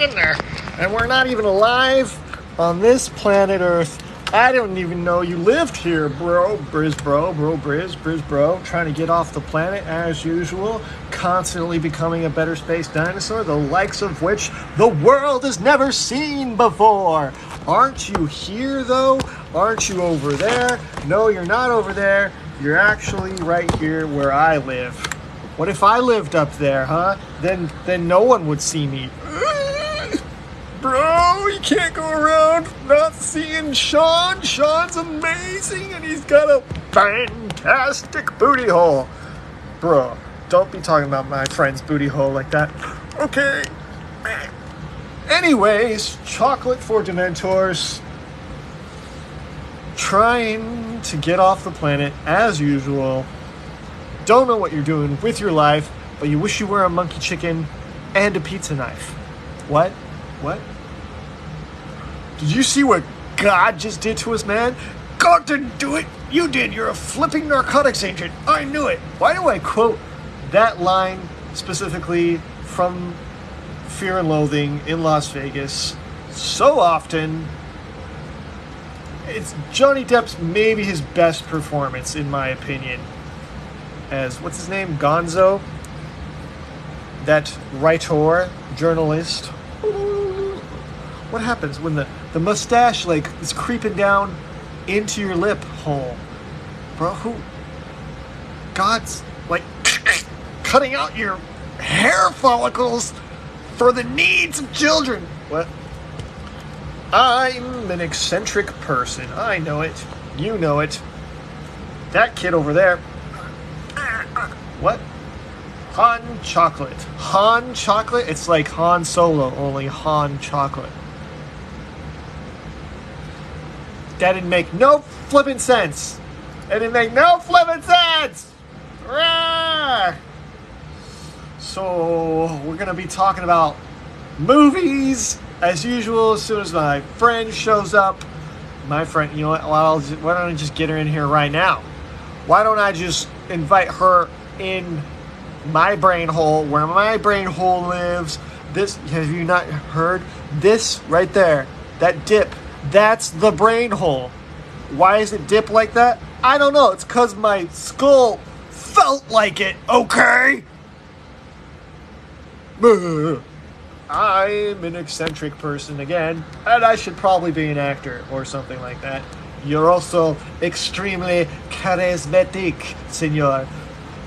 right in there. And we're not even alive on this planet Earth. I didn't even know you lived here, bro. Briz bro. Trying to get off the planet as usual. Constantly becoming a better space dinosaur, the likes of which the world has never seen before. Aren't you here, though? Aren't you over there? No, you're not over there. You're actually right here where I live. What if I lived up there, huh? Then no one would see me. Bro, you can't go around not seeing Sean. Sean's amazing, and he's got a fantastic booty hole. Bro, don't be talking about my friend's booty hole like that. Okay. Anyways, chocolate for Dementors. Trying to get off the planet as usual. Don't know what you're doing with your life, but you wish you were a monkey chicken and a pizza knife. What? Did you see what God just did to us, man? God didn't do it. You did. You're a flipping narcotics agent. I knew it. Why do I quote that line specifically from Fear and Loathing in Las Vegas so often? It's Johnny Depp's maybe his best performance, in my opinion, as, what's his name? Gonzo? That writer, journalist. What happens when the mustache, like, is creeping down into your lip hole? Bro, God's, like, cutting out your hair follicles for the needs of children. What? I'm an eccentric person. I know it. You know it. That kid over there. What? Han Chocolate. Han Chocolate? It's like Han Solo, only Han Chocolate. That didn't make no flippin' sense. It didn't make no flippin' sense! Rah! So, we're gonna be talking about movies, as usual, as soon as my friend shows up. My friend, you know what, why don't I just get her in here right now? Why don't I just invite her in my brain hole, where my brain hole lives? This, have you not heard? This right there, that dip, that's the brain hole. Why is it dip like that? I don't know. It's because my skull felt like it, okay? I'm an eccentric person again, and I should probably be an actor or something like that. You're also extremely charismatic, senor.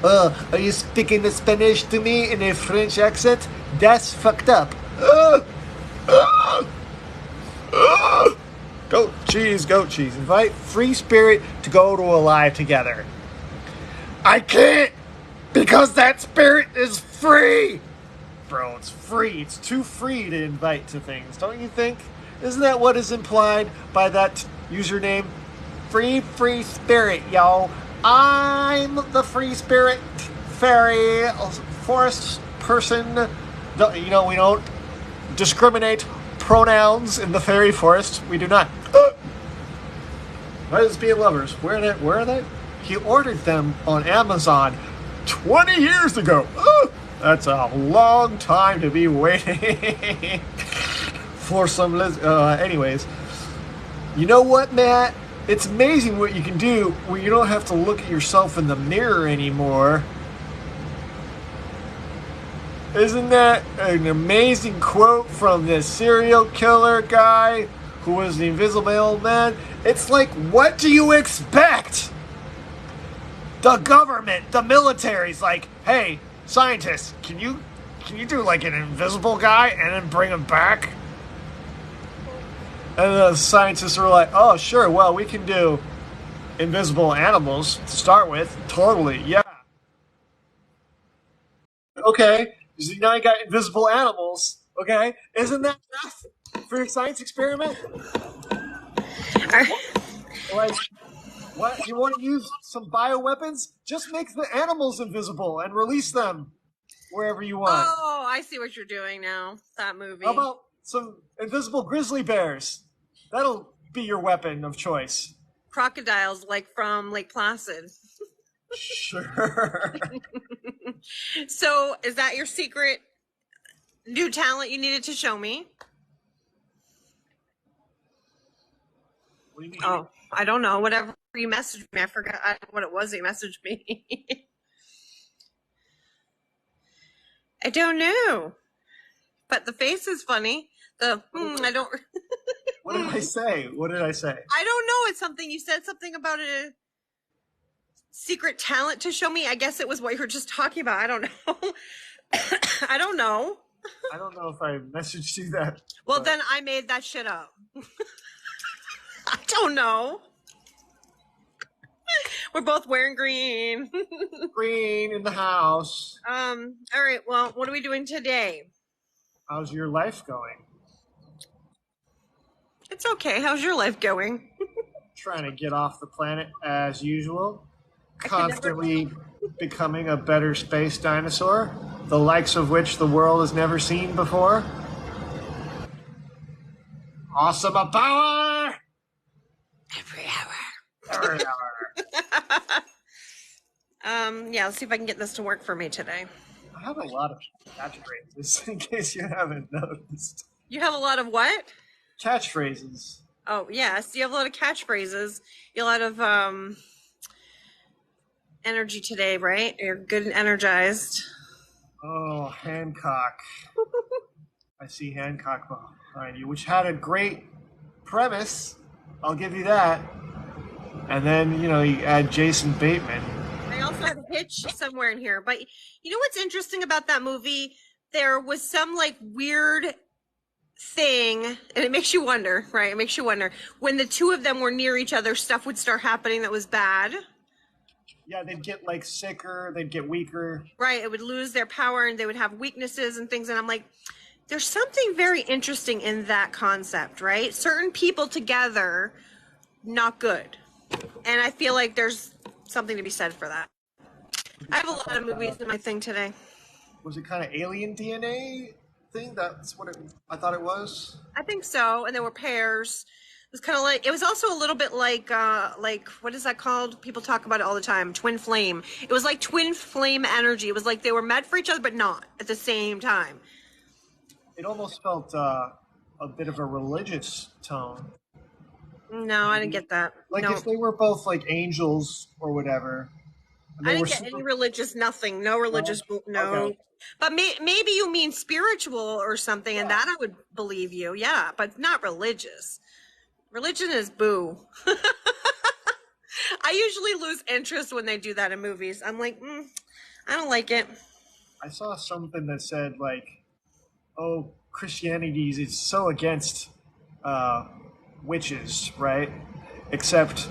Are you speaking Spanish to me in a French accent? That's fucked up. Goat cheese. Invite Free Spirit to go to a live together. I can't, because that spirit is free. Bro, it's free. It's too free to invite to things, don't you think? Isn't that what is implied by that username? Free Spirit, yo. I'm the Free Spirit fairy forest person. We don't discriminate pronouns in the fairy forest. We do not. Lesbian lovers, where are they? He ordered them on Amazon 20 years ago. That's a long time to be waiting for some anyways. You know what, Matt? It's amazing what you can do when you don't have to look at yourself in the mirror anymore. Isn't that an amazing quote from this serial killer guy who was the Invisible Man? It's like, what do you expect? The government, the military's like, hey, scientists, can you do like an invisible guy and then bring him back? And the scientists are like, oh, sure, well, we can do invisible animals to start with. Totally, yeah. Okay, so now you got invisible animals, okay? Isn't that enough for your science experiment? Like, what? You want to use some bioweapons? Just make the animals invisible and release them wherever you want. Oh, I see what you're doing now. That movie. How about some invisible grizzly bears? That'll be your weapon of choice. Crocodiles, like from Lake Placid. Sure. So, is that your secret New talent you needed to show me. What do you mean? Oh, I don't know. Whatever you messaged me, I forgot what it was that you messaged me. I don't know. But the face is funny. I don't. What did I say? What did I say? I don't know. It's something you said something about a secret talent to show me. I guess it was what you were just talking about. I don't know. I don't know. I don't know if I messaged you that. Well, then I made that shit up. I don't know. We're both wearing green. Green in the house. All right. Well, what are we doing today? How's your life going? It's okay. How's your life going? Trying to get off the planet as usual. Constantly becoming a better space dinosaur, the likes of which the world has never seen before. Awesomea power! Every hour. Every hour. Yeah, let's see if I can get this to work for me today. I have a lot of catchphrases, in case you haven't noticed. You have a lot of what? Catchphrases. Oh, yes. You have a lot of catchphrases. You have a lot of energy today, right? You're good and energized. Oh, Hancock. I see Hancock behind you, which had a great premise. I'll give you that. And then, you add Jason Bateman. I also have Hitch somewhere in here. But you know what's interesting about that movie? There was some like weird thing, and it makes you wonder, right? It makes you wonder. When the two of them were near each other, stuff would start happening that was bad. Yeah, they'd get like sicker, they'd get weaker. Right, it would lose their power and they would have weaknesses and things. And I'm like, there's something very interesting in that concept, right? Certain people together, not good. And I feel like there's something to be said for that. I have a lot of movies in my thing today. Was it kind of alien DNA thing? That's what I thought it was. I think so. And there were pairs. It was kind of like, it was also a little bit like what is that called? People talk about it all the time. Twin flame. It was like twin flame energy. It was like they were meant for each other, but not at the same time. It almost felt a bit of a religious tone. No, I didn't get that. Like no. if they were both like angels or whatever. I didn't get any religious, nothing. No religious, no. Okay. But maybe you mean spiritual or something, and that I would believe you. Yeah, but not religious. Religion is boo. I usually lose interest when they do that in movies. I'm like, I don't like it. I saw something that said like, oh, Christianity is so against witches, right? Except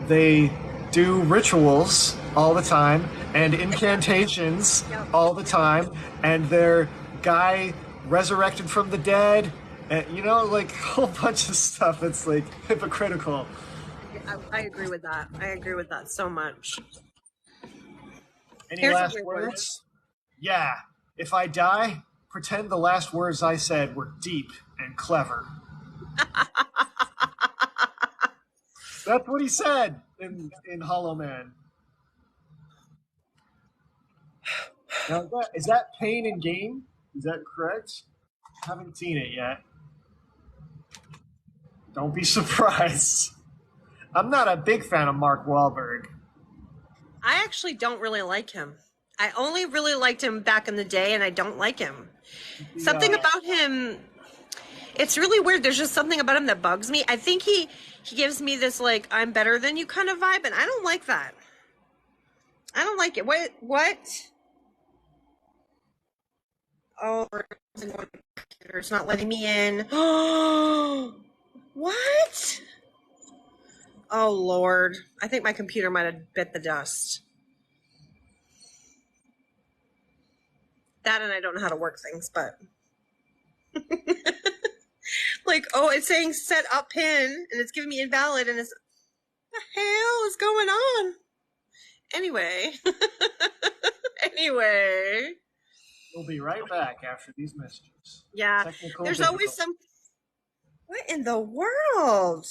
they do rituals all the time and incantations all the time, and their guy resurrected from the dead, and like a whole bunch of stuff that's like hypocritical. I agree with that. I agree with that so much. Any last words? Yeah. If I die, pretend the last words I said were deep and clever. That's what he said in Hollow Man. Now, is that Pain and Gain? Is that correct? I haven't seen it yet. Don't be surprised. I'm not a big fan of Mark Wahlberg. I actually don't really like him. I only really liked him back in the day, and I don't like him. Something about him, it's really weird. There's just something about him that bugs me. I think he gives me this, like, I'm better than you kind of vibe, and I don't like that. I don't like it. What? Oh, it's not letting me in. What? Oh, Lord. I think my computer might have bit the dust. That and I don't know how to work things, but... like, oh, it's saying set up pin, and it's giving me invalid, and it's... What the hell is going on? Anyway. Anyway. We'll be right back after these messages. Yeah. There's always some... What in the world?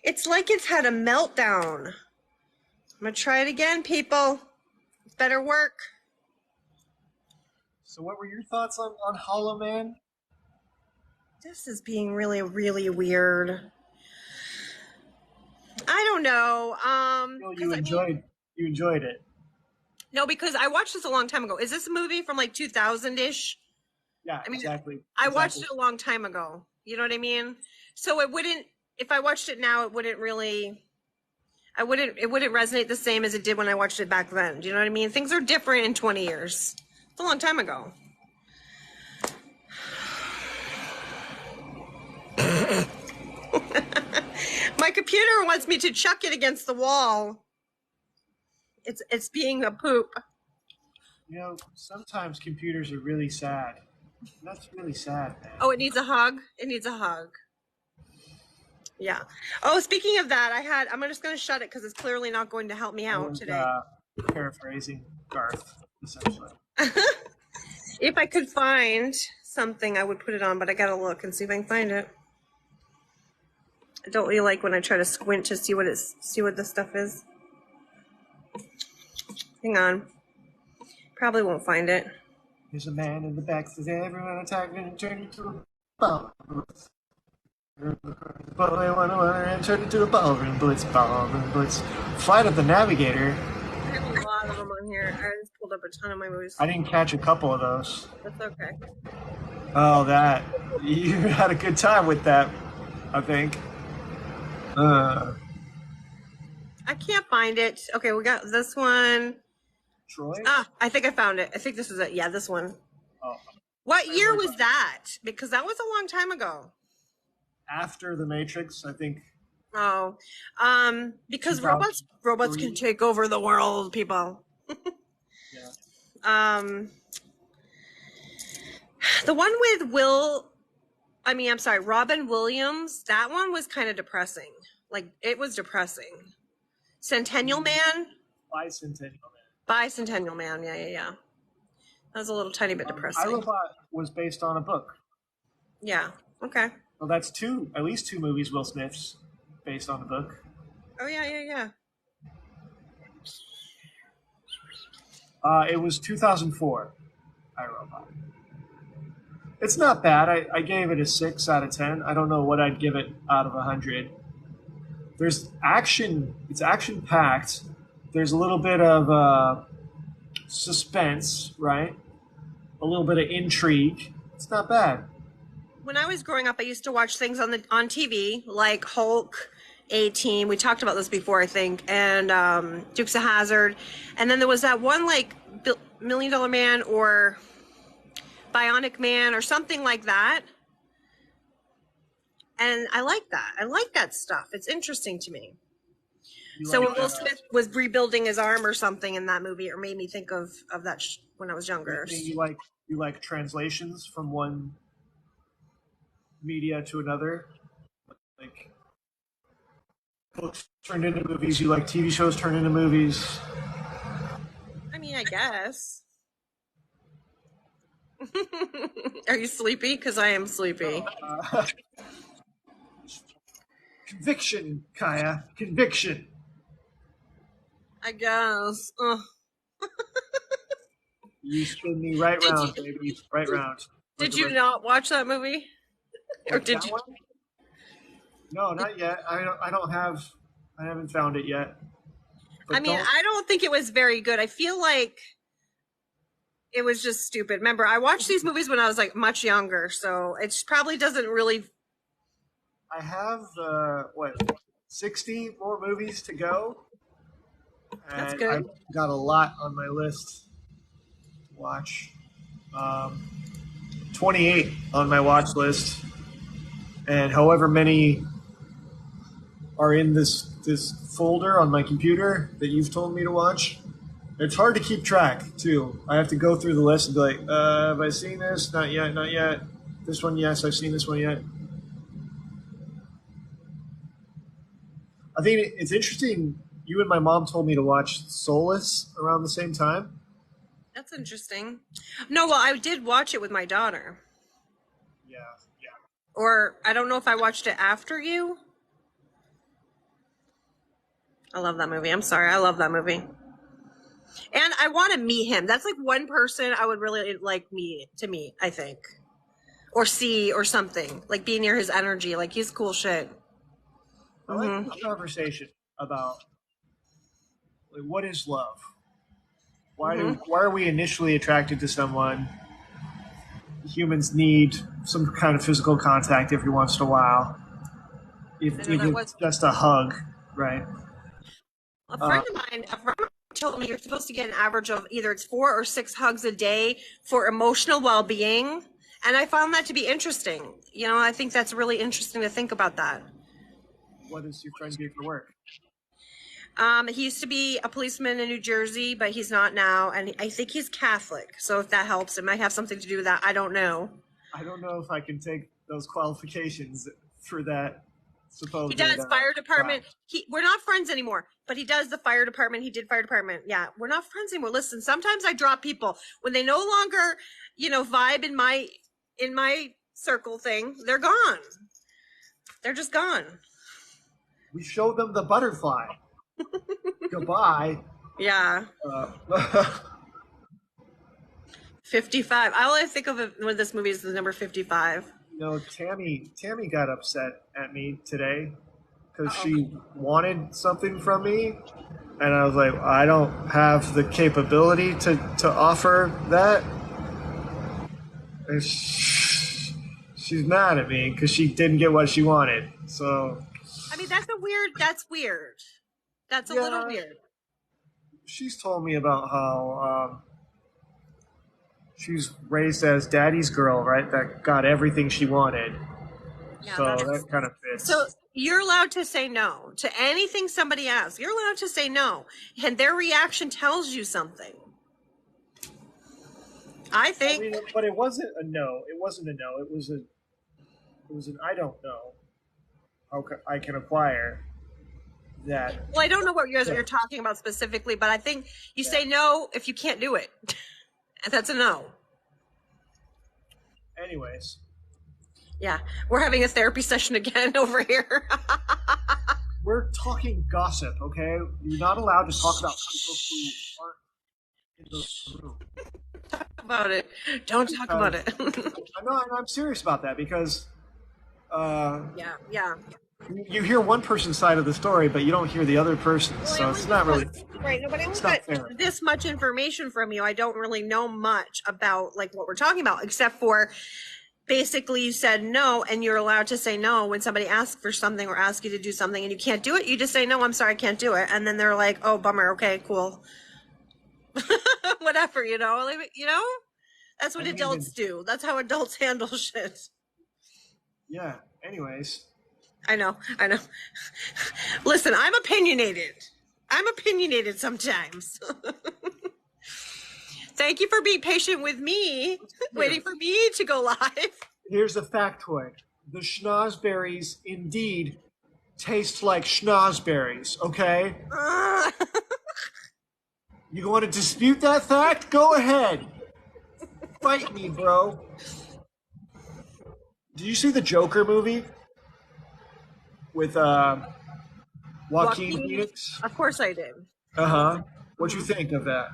It's like it's had a meltdown. I'm going to try it again, people. It better work. So, what were your thoughts on Hollow Man? This is being really, really weird. I don't know. Feel Because I mean, you enjoyed it. no, because I watched this a long time ago. Is this a movie from like 2000 ish? Yeah, I mean, exactly, I watched exactly. it a long time ago. You know what I mean? So it wouldn't, if I watched it now, it wouldn't really, it wouldn't resonate the same as it did when I watched it back then. Do you know what I mean? Things are different in 20 years. It's a long time ago. My computer wants me to chuck it against the wall. It's being a poop. You know, sometimes computers are really sad. That's really sad, man. Oh, it needs a hug. It needs a hug. Yeah. Oh, speaking of that, I'm just going to shut it because it's clearly not going to help me I out was today. paraphrasing Garth, essentially. If I could find something, I would put it on, but I gotta look and see if I can find it. I don't really like when I try to squint to see what this stuff is. Hang on. Probably won't find it. There's a man in the back says everyone attacking and turn into a bomb. But they want to and turn into a ballroom blitz, ballroom blitz. Flight of the Navigator. I have a lot of them on here. I just pulled up a ton of my movies. I didn't catch a couple of those. That's okay. Oh, that. You had a good time with that, I think. I can't find it. Okay, we got this one. Troy? I think I found it. I think this is it. Yeah, this one. Oh. What year was that? Because that was a long time ago. After The Matrix, I think. Oh, because robots can take over the world, people. Yeah. The one with Robin Williams, that one was kind of depressing. Like, it was depressing. Centennial Man? Bicentennial Man, yeah. That was a little tiny bit depressing. iRobot was based on a book. Yeah, okay. Well, that's at least two movies Will Smith's based on the book. Oh, yeah. It was 2004, iRobot. It's not bad. I gave it a 6 out of 10. I don't know what I'd give it out of 100. There's action. It's action-packed. There's a little bit of suspense, right? A little bit of intrigue. It's not bad. When I was growing up, I used to watch things on TV, like Hulk, A-Team. We talked about this before, I think, and Dukes of Hazzard. And then there was that one, like, $1 Million Man or Bionic Man or something like that. And I like that. I like that stuff. It's interesting to me. So when Will Smith was rebuilding his arm or something in that movie, it made me think of that when I was younger. You like translations from one media to another? Like books turned into movies. You like TV shows turned into movies? I mean, I guess. Are you sleepy? Because I am sleepy. Conviction, Kaya. Conviction. I guess. You spin me right round, baby. Right round. Did you not watch that movie? Or did you? No, not yet. I haven't found it yet. But I mean, I don't think it was very good. I feel like it was just stupid. Remember, I watched these movies when I was like much younger, so it probably doesn't really. I have 60 more movies to go. That's good. I've got a lot on my list to watch. 28 on my watch list, and however many are in this folder on my computer that you've told me to watch. It's hard to keep track too. I have to go through the list and be like, have I seen this? Not yet, not yet. This one, yes, I've seen this one yet. I think it's interesting. You and my mom told me to watch Soulless around the same time. That's interesting. No, well, I did watch it with my daughter. Yeah. Or I don't know if I watched it after you. I love that movie. I'm sorry. I love that movie. And I want to meet him. That's like one person I would really like to meet, I think. Or see or something. Like be near his energy. Like he's cool shit. I like this conversation about like, what is love? Why are we initially attracted to someone? Humans need some kind of physical contact every once in a while. If it's just a hug, right? A friend of mine told me you're supposed to get an average of either it's 4 or 6 hugs a day for emotional well-being. And I found that to be interesting. You know, I think that's really interesting to think about that. What does your friend do for work? He used to be a policeman in New Jersey, but he's not now. And I think he's Catholic. So if that helps, it might have something to do with that. I don't know. I don't know if I can take those qualifications for that. He does fire department. We're not friends anymore, but he does the fire department. He did fire department. Yeah, we're not friends anymore. Listen, sometimes I drop people when they no longer, vibe in my circle thing. They're gone. They're just gone. We showed them the butterfly. Goodbye. Yeah. 55. All I think of when this movie is the number 55. Tammy got upset at me today because she wanted something from me, and I was like, I don't have the capability to offer that. And she's mad at me because she didn't get what she wanted. So, I mean, that's weird. That's a little weird. She's told me about how she's raised as daddy's girl, right? That got everything she wanted. Yeah, so that kind of fits. So you're allowed to say no to anything somebody asks. You're allowed to say no. And their reaction tells you something. I think. But it wasn't a no. It wasn't a no. It was an I don't know how I can acquire that. Well, I don't know what you're talking about specifically, but I think you say no if you can't do it. That's a no. Anyways. Yeah, we're having a therapy session again over here. We're talking gossip, okay? You're not allowed to talk about people who aren't in the room. Talk about it. Don't talk about it. I'm serious about that because yeah. You hear one person's side of the story, but you don't hear the other person's, so it's not really right. Nobody else got this much information from you. I don't really know much about like what we're talking about, except for basically you said no, and you're allowed to say no when somebody asks for something or asks you to do something, and you can't do it. You just say no. I'm sorry, I can't do it, and then they're like, "Oh, bummer. Okay, cool." Whatever, That's what adults do. That's how adults handle shit. Yeah. Anyways. I know. Listen, I'm opinionated. Sometimes. Thank you for being patient with me, waiting for me to go live. Here's a factoid. The schnozberries indeed taste like schnozberries, okay? You want to dispute that fact? Go ahead. Fight me, bro. Did you see the Joker movie? With Joaquin Phoenix? Of course I did. What'd you think of that?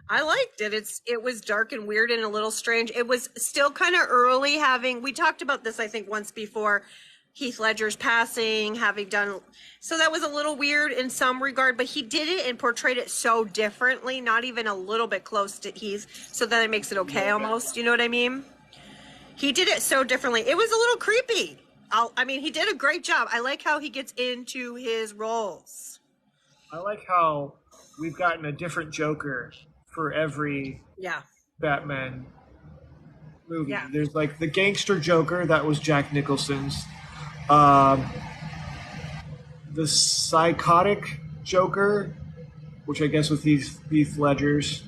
I liked it. It was dark and weird and a little strange. It was still kind of early we talked about this, I think, once before, Heath Ledger's passing, so that was a little weird in some regard, but he did it and portrayed it so differently, not even a little bit close to Heath, so then it makes it okay almost, you know what I mean? He did it so differently. It was a little creepy. He did a great job. I like how he gets into his roles. I like how we've gotten a different Joker for every Batman movie. Yeah. There's like the gangster Joker, that was Jack Nicholson's. The psychotic Joker, which I guess was Heath Ledger's.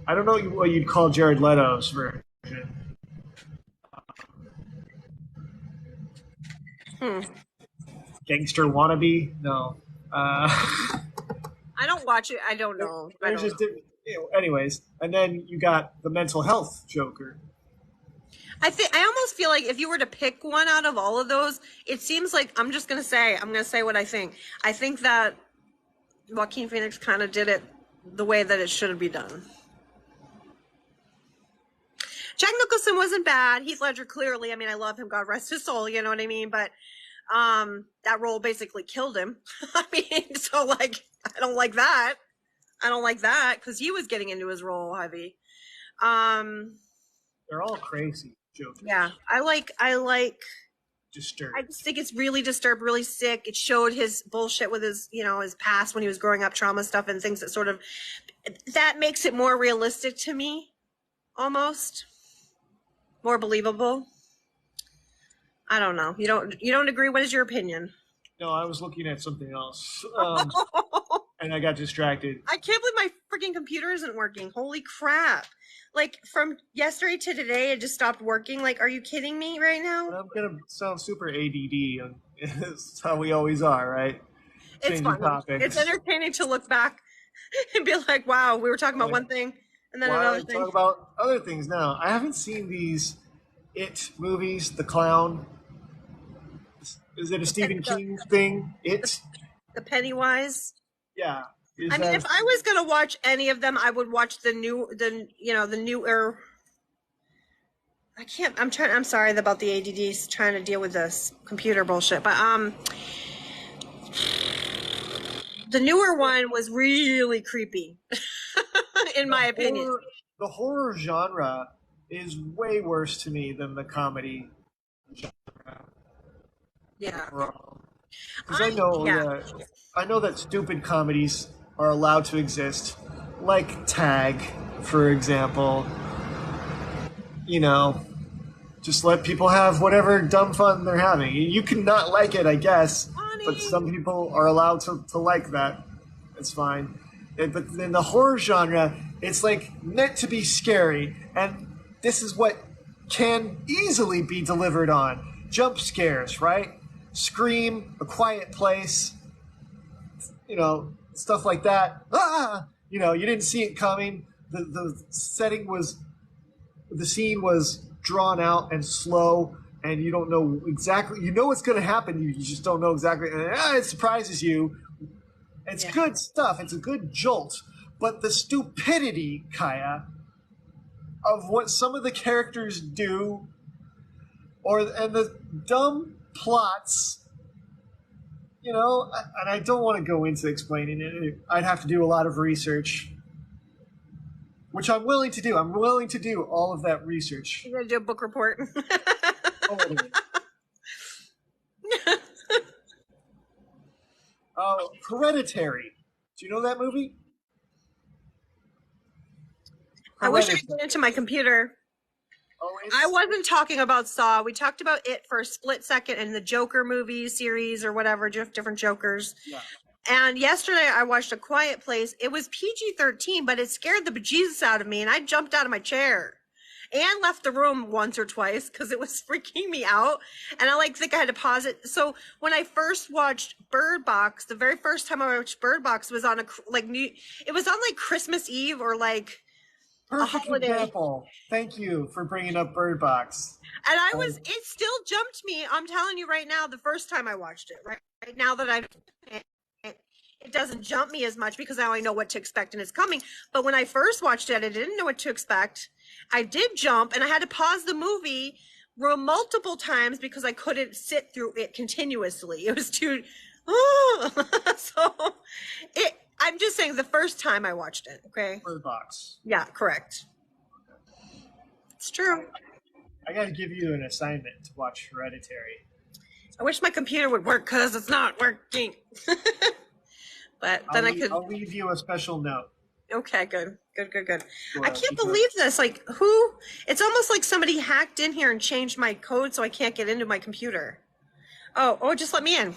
I don't know what you'd call Jared Leto's version. Gangster wannabe? No. I don't watch it. I don't know. Anyways, and then you got the mental health Joker. I almost feel like if you were to pick one out of all of those, it seems like I'm going to say what I think. I think that Joaquin Phoenix kind of did it the way that it should be done. Jack Nicholson wasn't bad. Heath Ledger, clearly, I mean, I love him, God rest his soul, you know what I mean? But that role basically killed him. I mean, so like, I don't like that. I don't like that because he was getting into his role heavy. They're all crazy jokes. Yeah, I like Disturbed. I just think it's really disturbed, really sick. It showed his bullshit with his, you know, his past when he was growing up, trauma stuff and things that sort of, that makes it more realistic to me, almost more believable. I don't know. You don't agree? What is your opinion? No, I was looking at something else, and I got distracted. I can't believe my freaking computer isn't working. Holy crap. Like, from yesterday to today, it just stopped working. Like, are you kidding me right now? I'm going to sound super ADD. It's how we always are, right? It's Changing fun. topics. It's entertaining to look back and be like, wow, we were talking about one thing and then another thing. Talk about other things now. I haven't seen these It movies, The Clown. Is it a Stephen King thing? It? The Pennywise? Yeah. I mean, if I was gonna watch any of them, I would watch the newer. I can't. I'm sorry about the ADDs trying to deal with this computer bullshit, but the newer one was really creepy, in my opinion. The horror genre is way worse to me than the comedy genre. Yeah. Because I know that stupid comedies are allowed to exist, like Tag, for example. You know, just let people have whatever dumb fun they're having. You can not like it, I guess, but some people are allowed to like that. It's fine. But in the horror genre, it's like meant to be scary, and this is what can easily be delivered on. Jump scares, right? Scream, A Quiet Place, you know, stuff like that. Ah! You know, you didn't see it coming. The setting was, the scene was drawn out and slow, and you don't know exactly, you know what's going to happen, you just don't know exactly, and it surprises you. It's good stuff. It's a good jolt. But the stupidity, Kaya, of what some of the characters do, and the dumb plots, you know, and I don't want to go into explaining it. I'd have to do a lot of research, which I'm willing to do. I'm willing to do all of that research. You're going to do a book report? Oh, Hereditary. Do you know that movie? I wish I could get into my computer. Oh, I wasn't talking about Saw. We talked about it for a split second in the Joker movie series or whatever, different Jokers. Yeah. And yesterday I watched A Quiet Place. It was PG-13, but it scared the bejesus out of me, and I jumped out of my chair and left the room once or twice because it was freaking me out. And I think I had to pause it. So when I first watched Bird Box, the very first time I watched Bird Box was on it was on like Christmas Eve or like perfect example. Thank you for bringing up Bird Box. And it still jumped me. I'm telling you right now, the first time I watched it, right now that it doesn't jump me as much because now I know what to expect and it's coming. But when I first watched it, I didn't know what to expect. I did jump and I had to pause the movie multiple times because I couldn't sit through it continuously. It was too, I'm just saying the first time I watched it. Okay. Bird Box. Yeah, correct. It's true. I got to give you an assignment to watch Hereditary. I wish my computer would work because it's not working. But then I'll leave you a special note. Okay, good. I can't believe this. Like, it's almost like somebody hacked in here and changed my code so I can't get into my computer. Oh, just let me in.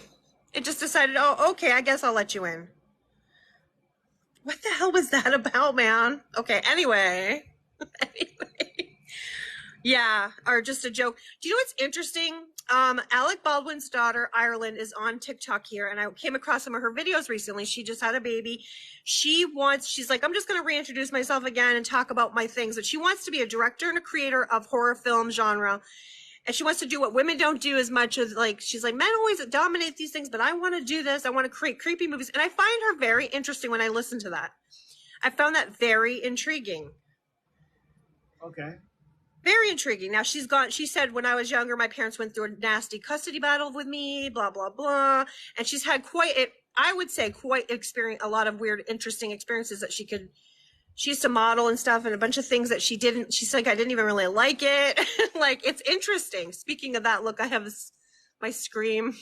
It just decided, okay, I guess I'll let you in. What the hell was that about, man? Okay, anyway. Yeah, or just a joke. Do you know what's interesting? Alec Baldwin's daughter, Ireland, is on TikTok here, and I came across some of her videos recently. She just had a baby. She's like, I'm just going to reintroduce myself again and talk about my things. But she wants to be a director and a creator of horror film genre. And she wants to do what women don't do as much as, like, she's like, men always dominate these things, but I want to do this. I want to create creepy movies. And I find her very interesting when I listen to that. I found that very intriguing. Okay. Very intriguing. Now she said, when I was younger, my parents went through a nasty custody battle with me, blah, blah, blah. And she's had I would say quite a lot of weird, interesting experiences that she used to model and stuff, and a bunch of things that she's like, I didn't even really like it. Like, it's interesting. Speaking of that, look, I have my Scream,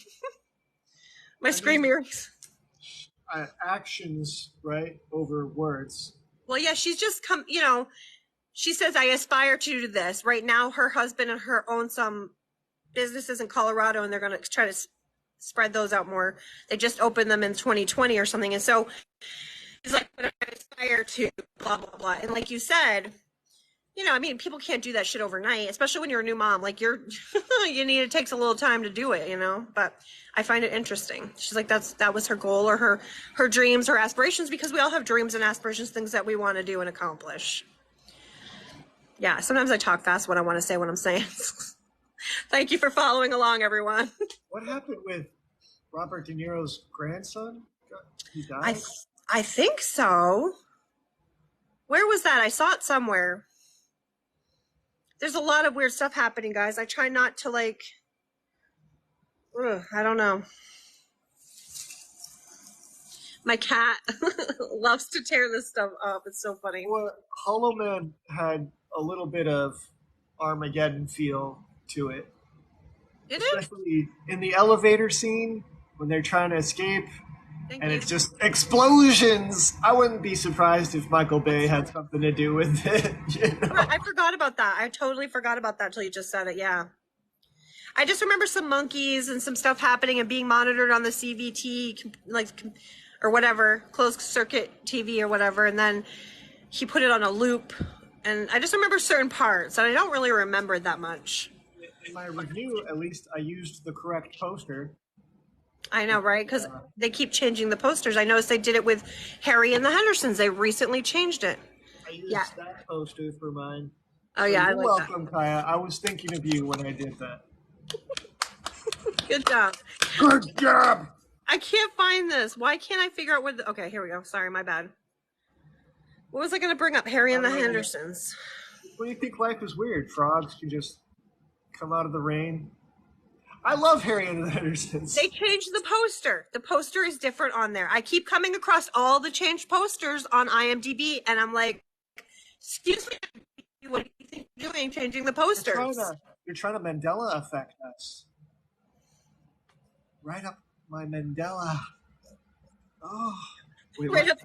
earrings. Actions, right, over words. Well, yeah, she's just she says, I aspire to do this. Right now, her husband and her own some businesses in Colorado, and they're going to try to spread those out more. They just opened them in 2020 or something. And so she's like, but I aspire to blah, blah, blah. And like you said, I mean, people can't do that shit overnight, especially when you're a new mom. Like, it takes a little time to do it, but I find it interesting. She's like, that was her goal, or her dreams, her aspirations, because we all have dreams and aspirations, things that we want to do and accomplish. Yeah, sometimes I talk fast when I want to say what I'm saying. Thank you for following along, everyone. What happened with Robert De Niro's grandson? He died? I think so. Where was that? I saw it somewhere. There's a lot of weird stuff happening, guys. I try not to I don't know. My cat loves to tear this stuff up. It's so funny. Well, Hollow Man had a little bit of Armageddon feel to it. Especially in the elevator scene when they're trying to escape. It's just explosions. I wouldn't be surprised if Michael Bay had something to do with it. I forgot about that. I totally forgot about that until you just said it. Yeah. I just remember some monkeys and some stuff happening and being monitored on the CVT, or whatever, closed circuit TV or whatever. And then he put it on a loop. And I just remember certain parts, and I don't really remember that much. In my review, at least, I used the correct poster. I know, right? Because they keep changing the posters. I noticed they did it with Harry and the Hendersons. They recently changed it. I used that poster for mine. Oh, yeah, You're welcome, Kaya. I was thinking of you when I did that. Good job. Good job! I can't find this. Why can't I figure out okay, here we go. Sorry, my bad. What was I going to bring up? Harry and the Hendersons. What do you think life is weird? Frogs can just come out of the rain. I love Harry and the Hendersons. They changed the poster. The poster is different on there. I keep coming across all the changed posters on IMDb, and I'm like, excuse me, what do you think you're doing changing the posters? You're trying to Mandela affect us. Right up my Mandela. Oh. Wait, right up.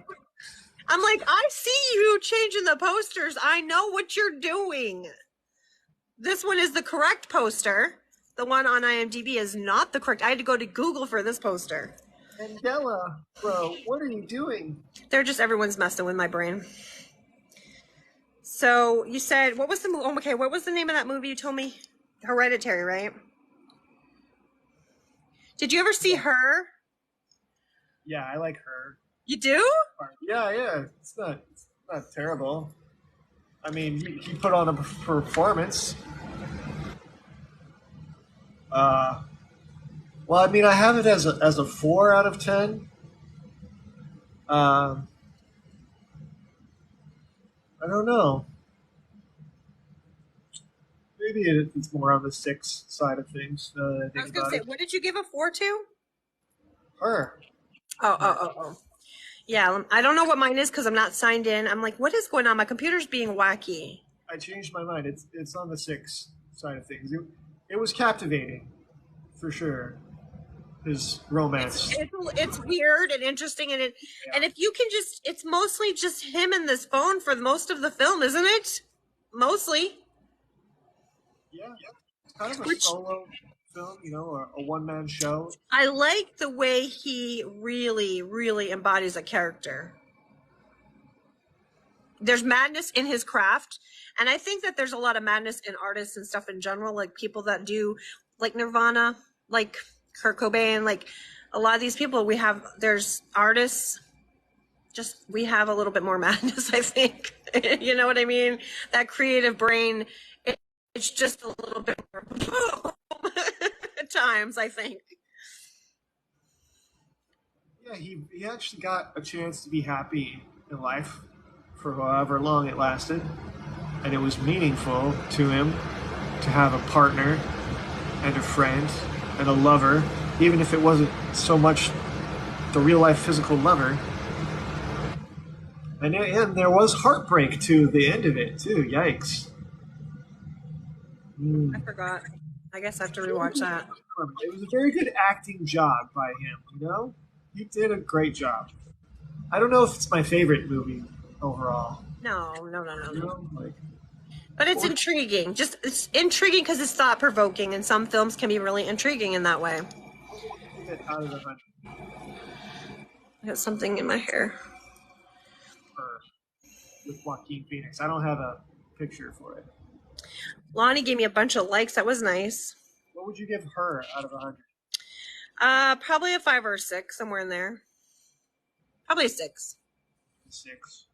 I'm like, I see you changing the posters. I know what you're doing. This one is the correct poster. The one on IMDb is not the correct. I had to go to Google for this poster. Mandela, bro, what are you doing? Everyone's messing with my brain. So you said, what was the movie? Oh, okay, what was the name of that movie you told me? Hereditary, right? Did you ever see Her? Yeah, I like Her. You do? Yeah. It's not terrible. I mean, he put on a performance. Well, I mean, I have it as a 4 out of 10. I don't know. Maybe it's more on the 6 side of things. I was going to say, what did you give a 4 to? Her. Oh. Yeah, I don't know what mine is because I'm not signed in. I'm like, what is going on? My computer's being wacky. I changed my mind. It's on the 6 side of things. It was captivating, for sure. His romance. It's weird and interesting, and and if you can it's mostly just him and this phone for most of the film, isn't it? Mostly. Yeah. It's kind of a solo film, a one-man show. I like the way he really, really embodies a character. There's madness in his craft, and I think that there's a lot of madness in artists and stuff in general, like people that do, like Nirvana, like Kurt Cobain, like a lot of these people there's artists, we have a little bit more madness, I think. You know what I mean? That creative brain, it's just a little bit more at times, I think. Yeah, he actually got a chance to be happy in life. for however long it lasted, and it was meaningful to him to have a partner and a friend and a lover, even if it wasn't so much the real life physical lover. And there was heartbreak to the end of it too. Yikes! I forgot. I guess I have to rewatch that. It was a very good acting job by him. You know, he did a great job. I don't know if it's my favorite movie overall. No. You know, like, But it's intriguing. Just it's intriguing because it's thought provoking, and some films can be really intriguing in that way. give it out of the 100 I got something in my hair. with Joaquin Phoenix. I don't have a picture for it. Lonnie gave me a bunch of likes. That was nice. What would you give her out of 100? Probably a 5 or a 6, somewhere in there. Probably a 6. 6.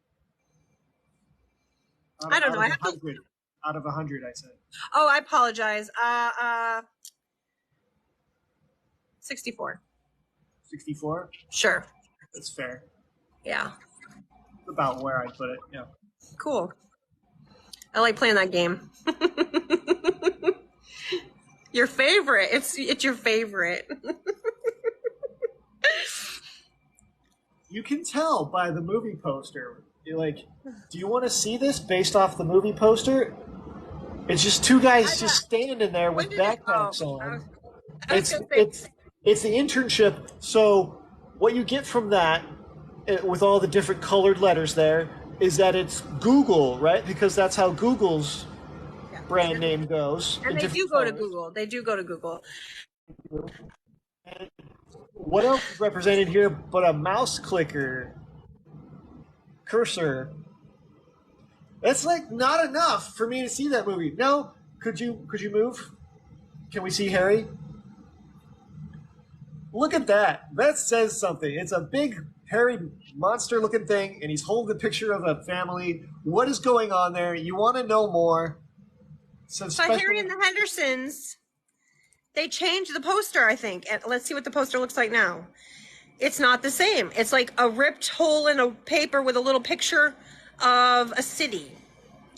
I don't know. I have 100. Out of 100, I said. Oh, I apologize. 64. 64? Sure. That's fair. Yeah. About where I put it, yeah. Cool. I like playing that game. Your favorite. It's your favorite. You can tell by the movie poster. You're like, do you want to see this based off the movie poster? It's just two guys just standing there with backpacks on. It's the internship. So what you get from that, with all the different colored letters there, is that it's Google, right? Because that's how Google's brand name goes. And they do go to Google. They do go to Google. And what else is represented here but a mouse clicker cursor? That's like not enough for me to see that movie. No, could you move? Can we see Harry? Look at that. That says something. It's a big, hairy, monster-looking thing, and he's holding a picture of a family. What is going on there? You want to know more? So Harry and the Hendersons, they changed the poster, I think. And let's see what the poster looks like now. It's not the same. It's like a ripped hole in a paper with a little picture of a city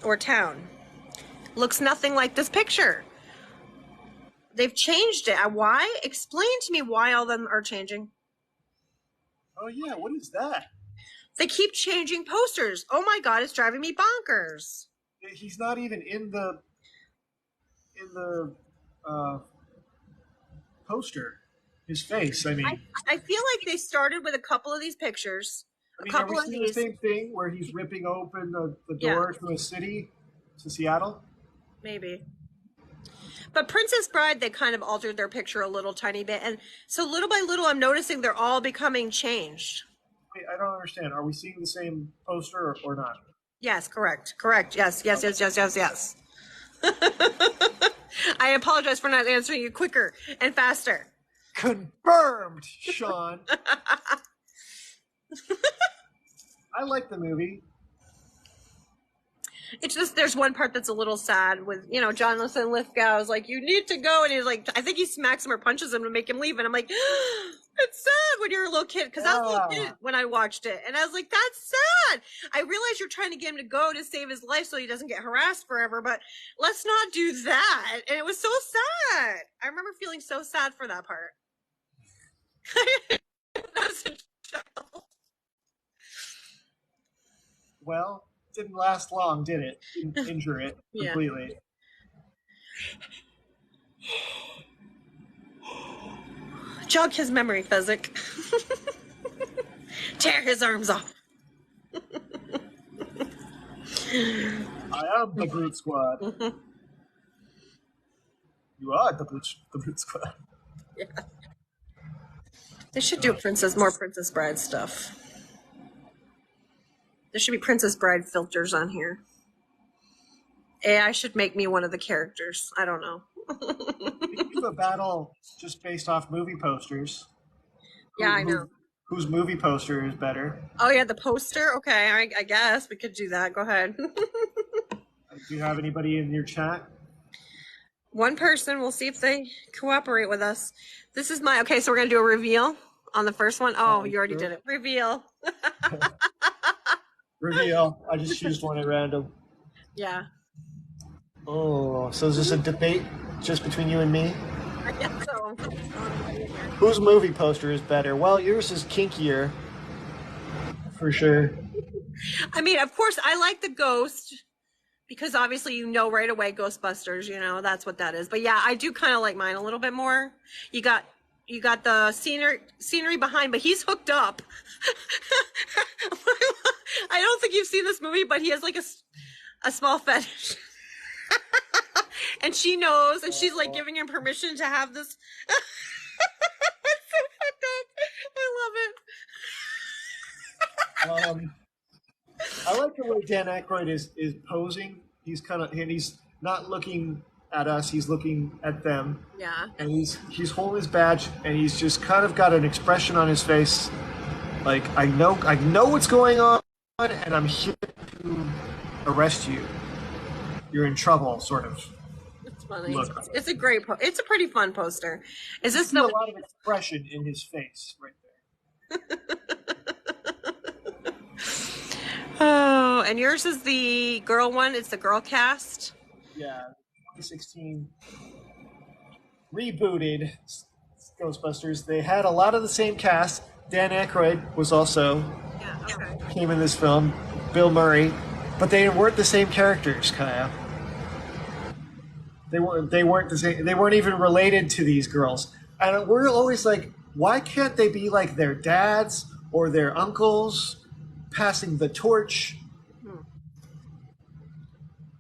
or town. Looks nothing like this picture. They've changed it. Why? Explain to me why all of them are changing. Oh yeah, what is that? They keep changing posters. Oh my God, it's driving me bonkers. He's not even in the poster. His face, I mean. I feel like they started with a couple of these pictures. Are we seeing the same thing where he's ripping open the door to a city, to Seattle? Maybe. But Princess Bride, they kind of altered their picture a little tiny bit. And so little by little, I'm noticing they're all becoming changed. Wait, I don't understand. Are we seeing the same poster or not? Yes, correct. Yes. I apologize for not answering you quicker and faster. Confirmed, Sean. I like the movie. It's just there's one part that's a little sad with, Jonathan Lithgow's like, you need to go. And he's like, I think he smacks him or punches him to make him leave. And I'm like, it's sad when you're a little kid. Because I was a little kid when I watched it. And I was like, that's sad. I realize you're trying to get him to go to save his life so he doesn't get harassed forever. But let's not do that. And it was so sad. I remember feeling so sad for that part. As a child. Well, didn't last long, did it? Didn't injure it completely. Jog his memory, Fezzik. Tear his arms off. I am the Brute Squad. You are the Brute Squad. Yeah. They should do more Princess Bride stuff. There should be Princess Bride filters on here. AI should make me one of the characters. I don't know. We can do a battle just based off movie posters. Yeah, I know. Whose movie poster is better? Oh, yeah, the poster? Okay, I guess we could do that. Go ahead. Do you have anybody in your chat? One person. We'll see if they cooperate with us. This is okay, so we're going to do a reveal on the first one. Oh, you already did it. Reveal. Reveal. I just choose one at random. Yeah, Oh, so is this a debate just between you and me? I guess so. Whose movie poster is better? Well, yours is kinkier, for sure. I mean, of course, I like the ghost because obviously you know right away Ghostbusters. You know that's what that is. But yeah, I do kind of like mine a little bit more. You got you got the scenery behind, but he's hooked up. I don't think you've seen this movie, but he has like a small fetish. And she knows, and she's like giving him permission to have this. It's so fucked up. I Um, I like the way Dan Aykroyd is posing. He's kind of, and he's not looking at us. He's looking at them, love it. Yeah. and he's holding his badge, and he's just kind of got an expression on his face, like I know what's going on, and I'm here to arrest you. You're in trouble, sort of. It's funny. Look. It's a great it's a pretty fun poster. Is this See a the lot of expression in his face right there. Oh, and yours is the girl one. It's the girl cast. Yeah, 2016 rebooted Ghostbusters. They had a lot of the same cast. Dan Aykroyd was also Yeah, okay. came in this film. Bill Murray, but they weren't the same characters, Kaya. They weren't the same. They weren't even related to these girls. And we're always like, why can't they be like their dads or their uncles, passing the torch?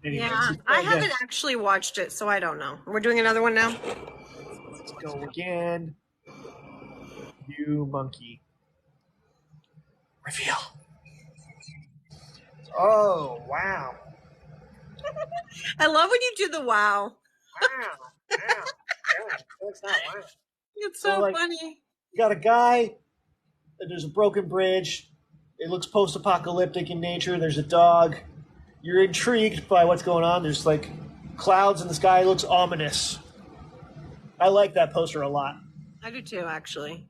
Anyway, Yeah, I haven't actually watched it, so I don't know. We're doing another one now. Let's go again. You monkey. Reveal. Oh, wow. I love when you do the wow. Wow. Wow. That's not wow. It's so like, funny. You got a guy, and there's a broken bridge. It looks post-apocalyptic in nature. There's a dog. You're intrigued by what's going on. There's like clouds in the sky. It looks ominous. I like that poster a lot. I do too, actually.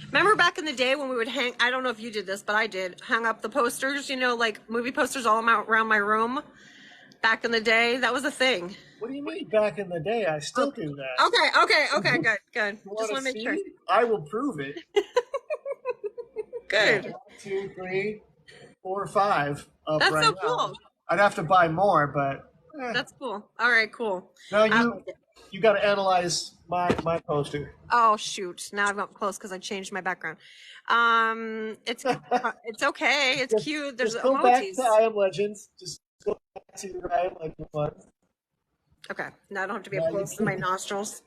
Remember back in the day when we would hang, I don't know if you did this, but I did, hang up the posters, you know, like movie posters all around my room. Back in the day, that was a thing. What do you mean back in the day? I still do that. Okay, good. You Just want want to to make see? sure. I will prove it. Good. 1, 2, 3, 4, 5. Up That's right so now. cool. I'd have to buy more, but That's cool. All right, cool. no, you got to analyze my poster. Oh shoot! Now I'm up close because I changed my background. It's it's okay. It's cute. There's Just go back emojis. to I Am Legends. Just go back to your I Am Legends one. Okay, now I don't have to be up close to my nostrils.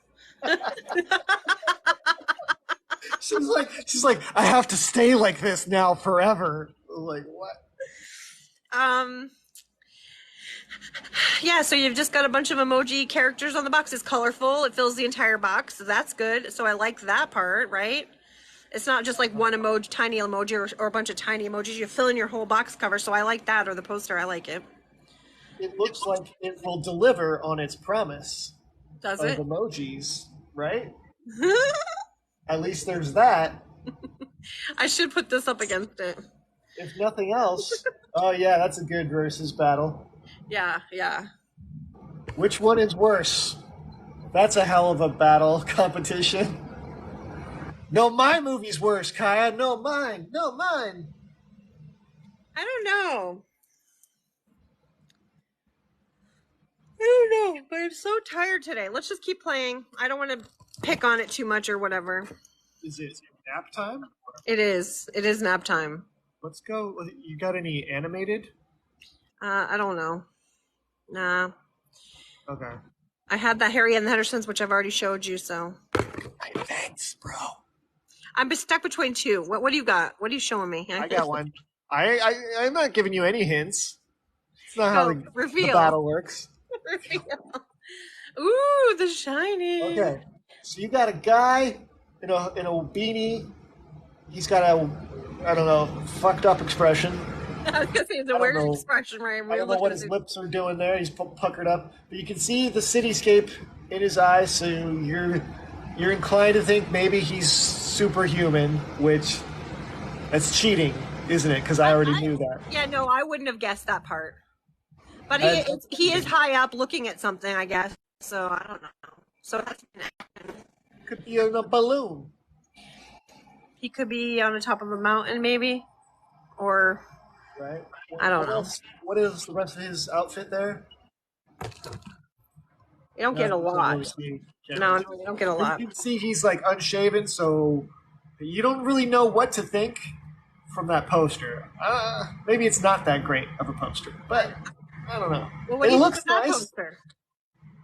She's like, I have to stay like this now forever. Like what? Yeah, so you've just got a bunch of emoji characters on the box. It's colorful. It fills the entire box. So that's good. So I like that part, right? It's not just like one emoji, tiny emoji, or a bunch of tiny emojis. You fill in your whole box cover. So I like that, or the poster. I like it. It looks like it will deliver on its promise Does of it? emojis, right? At least there's that. I should put this up against it. If nothing else, oh yeah, that's a good versus battle. Yeah. Which one is worse? That's a hell of a battle competition. No, my movie's worse, Kaya. No, mine. I don't know. But I'm so tired today. Let's just keep playing. I don't want to pick on it too much or whatever. Is it nap time? It is. It is nap time. Let's go. You got any animated? I don't know. Nah. Okay. I had that Harry and the Hendersons, which I've already showed you, so. Thanks, bro. I'm stuck between two. What do you got? What are you showing me? I got one. I'm not giving you any hints. It's not how the reveal. battle works. Reveal. Ooh, the shiny. Okay. So you got a guy in a beanie. He's got a, I don't know, fucked up expression. I was gonna say it's a weird expression, right? I don't know what his lips are doing there. He's puckered up, but you can see the cityscape in his eyes. So you're inclined to think maybe he's superhuman, which that's cheating. isn't it? Because I already knew that. Yeah, no, I wouldn't have guessed that part. But I- he is high up looking at something, I guess. So I don't know. So that's Could be on a balloon. he could be on the top of a mountain, maybe, or Right? I don't What know. else? What is the rest of his outfit there? You don't get a lot. No, you don't get a lot. You can see he's like unshaven, so you don't really know what to think from that poster. Maybe it's not that great of a poster, but I don't know. Well, what do It you looks think of that nice, poster?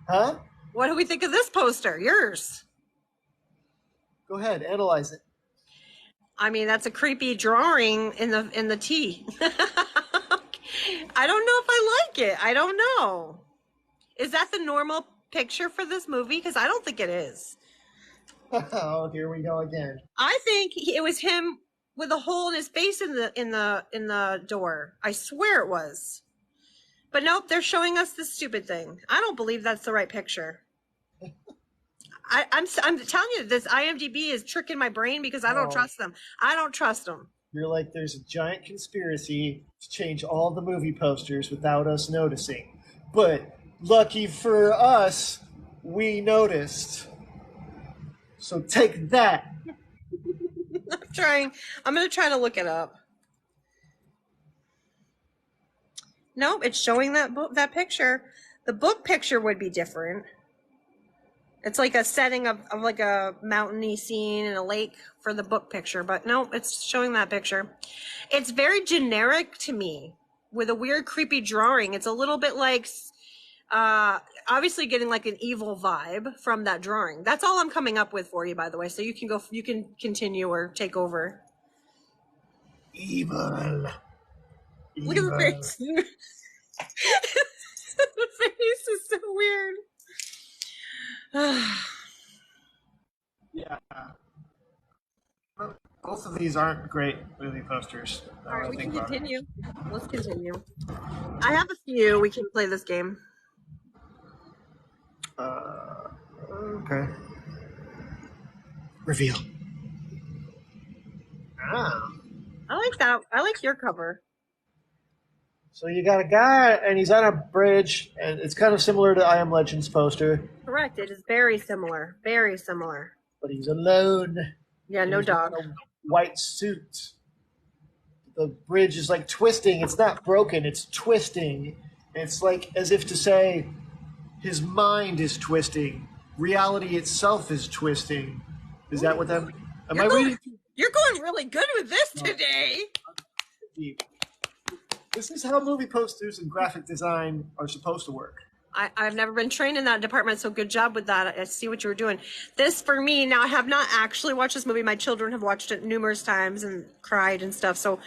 huh? What do we think of this poster? Yours. Go ahead, analyze it. I mean, that's a creepy drawing in the T. I don't know if I like it. I don't know. Is that the normal picture for this movie? Because I don't think it is. Oh, here we go again. I think it was him with a hole in his face in the door. I swear it was. But nope, they're showing us this stupid thing. I don't believe that's the right picture. I'm telling you, this IMDb is tricking my brain because I don't trust them. I don't trust them. You're like, there's a giant conspiracy to change all the movie posters without us noticing. But lucky for us, we noticed. So take that. I'm going to try to look it up. Nope, it's showing that picture. The book picture would be different. It's like a setting of like a mountainy scene and a lake for the book picture, but no, it's showing that picture. It's very generic to me with a weird, creepy drawing. It's a little bit like, obviously getting like an evil vibe from that drawing. That's all I'm coming up with for you, by the way. So you can continue or take over. Evil. Look at the face. The face is so weird. Yeah. Both of these aren't great movie posters. All right, we can continue. Let's continue. I have a few. We can play this game. Okay. Reveal. Ah. I like that. I like your cover. So you got a guy, and he's on a bridge, and it's kind of similar to I Am Legend's poster. Correct. It is very similar. Very similar. But he's alone. Yeah, no dog. A white suit. The bridge is like twisting. It's not broken. It's twisting. It's like as if to say, his mind is twisting. Reality itself is twisting. Is that what that? Am I reading? You're going really good with this today. This is how movie posters and graphic design are supposed to work. I've never been trained in that department, so good job with that. I see what you were doing. This, for me, now I have not actually watched this movie. My children have watched it numerous times and cried and stuff, so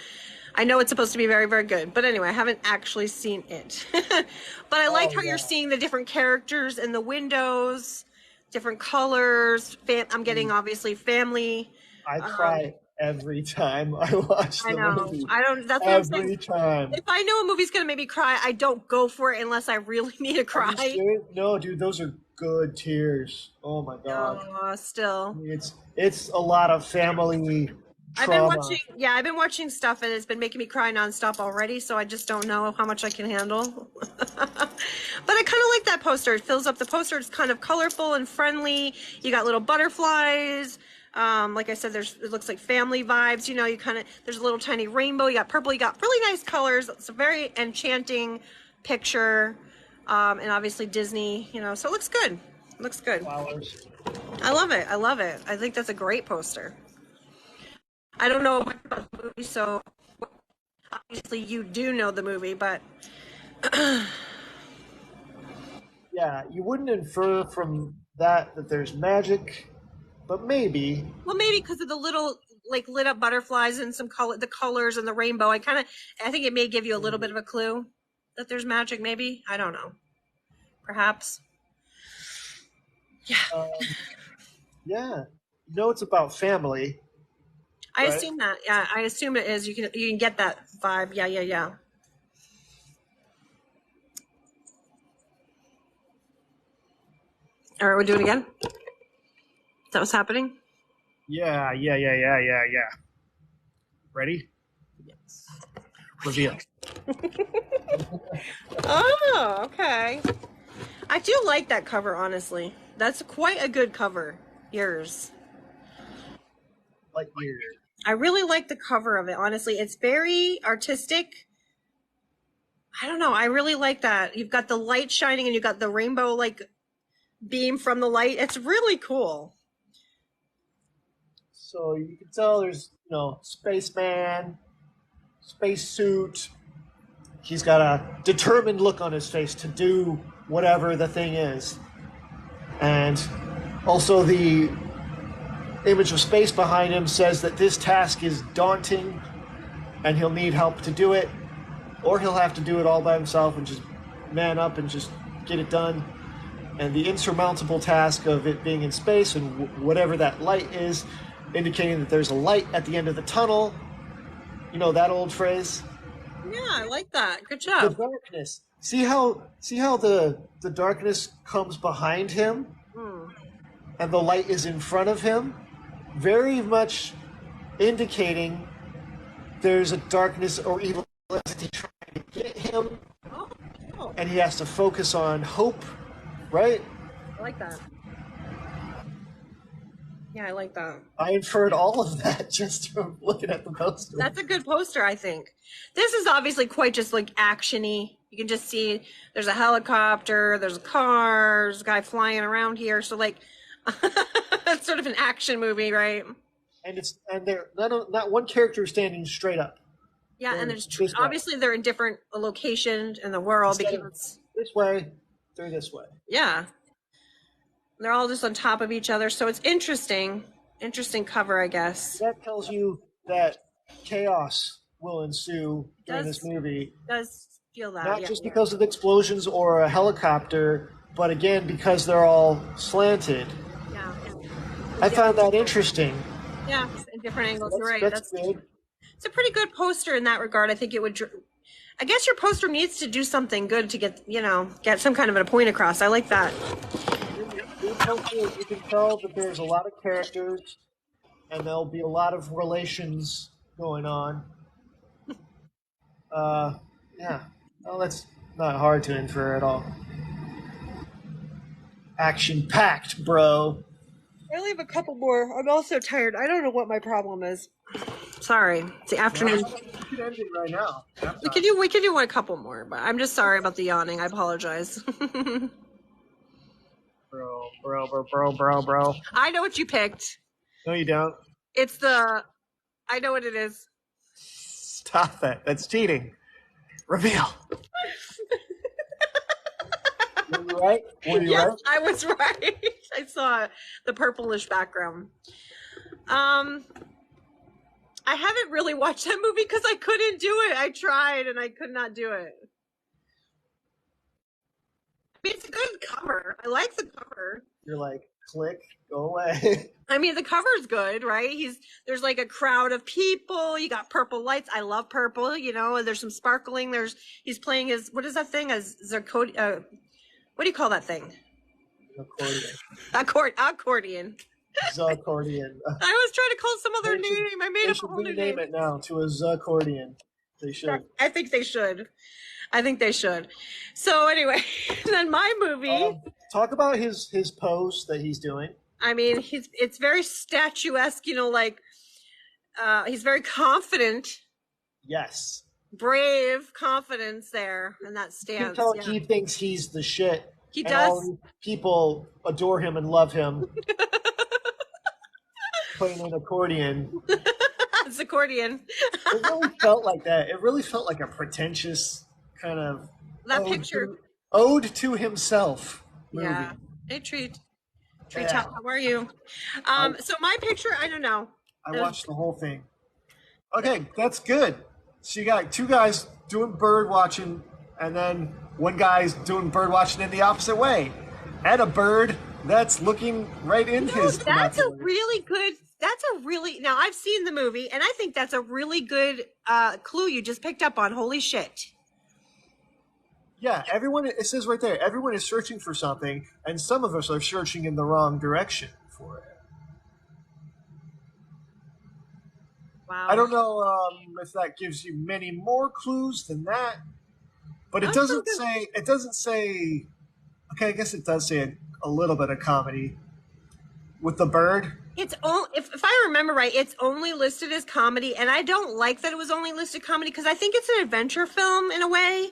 I know it's supposed to be very, very good. But anyway, I haven't actually seen it. But I like how you're seeing the different characters in the windows, different colors. I'm getting, obviously, family. I cry every time I watch the movie. I don't. That's what I'm saying. Every time. If I know a movie's gonna make me cry, I don't go for it unless I really need to cry. No, dude, those are good tears. Oh my god. Still. It's a lot of family trauma. I've been watching stuff and it's been making me cry nonstop already, so I just don't know how much I can handle. But I kind of like that poster. It fills up the poster. It's kind of colorful and friendly. You got little butterflies. Like I said, it looks like family vibes. You know, there's a little tiny rainbow. You got purple. You got really nice colors. It's a very enchanting picture. And obviously Disney, you know, so it looks good. It looks good. Flowers. I love it. I love it. I think that's a great poster. I don't know much about the movie, so obviously you do know the movie, but yeah, you wouldn't infer from that there's magic. But maybe. Well, maybe because of the little like lit up butterflies and the colors and the rainbow. I think it may give you a little bit of a clue that there's magic. Maybe, I don't know. Perhaps. Yeah. Yeah. You know, it's about family. I assume that. Yeah, I assume it is. You can get that vibe. Yeah. All right, we'll do it again. Is that what's happening? Yeah. Ready? Reveal. Oh, okay. I do like that cover, honestly. That's quite a good cover. Yours. Like years. I really like the cover of it, honestly. It's very artistic. I don't know. I really like that. You've got the light shining and you've got the rainbow like beam from the light. It's really cool. So you can tell there's, spaceman, spacesuit. He's got a determined look on his face to do whatever the thing is. And also the image of space behind him says that this task is daunting and he'll need help to do it, or he'll have to do it all by himself and just man up and just get it done. And the insurmountable task of it being in space and whatever that light is, indicating that there's a light at the end of the tunnel. You know that old phrase? Yeah, I like that. Good The job. darkness. See how the darkness comes behind him and the light is in front of him? Very much indicating there's a darkness or evil entity trying to get him, Oh, and he has to focus on hope, right? I like that. Yeah, I like that. I inferred all of that just from looking at the poster. That's a good poster, I think. This is obviously quite just like actiony. You can just see there's a helicopter, there's a car, there's a guy flying around here. So like, it's sort of an action movie, right? And they're not one character standing straight up. Yeah, and They're there's this way. obviously they're in different locations in the world Instead of because this way, they're this way. yeah, they're all just on top of each other. So it's interesting cover, I guess. That tells you that chaos will ensue during this movie. Does feel that Not just because of explosions or a helicopter, but again because they're all slanted. Yeah. I found that interesting. Yeah, in different angles. You're right. That's good. It's a pretty good poster in that regard. I think it would. I guess your poster needs to do something good to get some kind of a point across. I like that. You can tell that there's a lot of characters, and there'll be a lot of relations going on. Yeah. Well, that's not hard to infer at all. Action-packed, bro. I only have a couple more. I'm also tired. I don't know what my problem is. Sorry, it's the afternoon. We could end it right now. We could do a couple more, but I'm just sorry about the yawning. I apologize. Bro. I know what you picked. No, you don't. I know what it is. Stop that. That's cheating. Reveal. Were you right? Yes, Right? I was right. I saw the purplish background. I haven't really watched that movie because I couldn't do it. I tried and I could not do it. I mean, it's a good cover. I like the cover. You're like, click, go away. I mean, the cover's good, right? There's like a crowd of people. You got purple lights. I love purple, and there's some sparkling. He's playing what is that thing? What do you call that thing? Accordion. Accordion. Zaccordion. I was trying to call some other name. I made up a whole new name. It now to a Zaccordion. They should. I think they should. So anyway, then my movie. Talk about his pose that he's doing. I mean, it's very statuesque. He's very confident. Yes. Brave confidence there in that stance. You can tell he thinks he's the shit. He does. All people adore him and love him. Playing an accordion. It's accordion. It really felt like that. It really felt like a pretentious kind of ode to himself movie. Yeah. Hey, Treat. Top, how are you? So my picture, I don't know. I watched the whole thing. Okay, that's good. So you got two guys doing bird watching, and then one guy's doing bird watching in the opposite way, and a bird that's looking right in his. That's a really good. Now I've seen the movie, and I think that's a really good clue you just picked up on. Holy shit! Yeah, it says right there, everyone is searching for something, and some of us are searching in the wrong direction for it. I Wow. don't know if that gives you many more clues than that, but it That's so doesn't good. say. It doesn't say. Okay, I guess it does say a little bit of comedy with the bird. It's all if I remember right, it's only listed as comedy, and I don't like that it was only listed comedy because I think it's an adventure film in a way.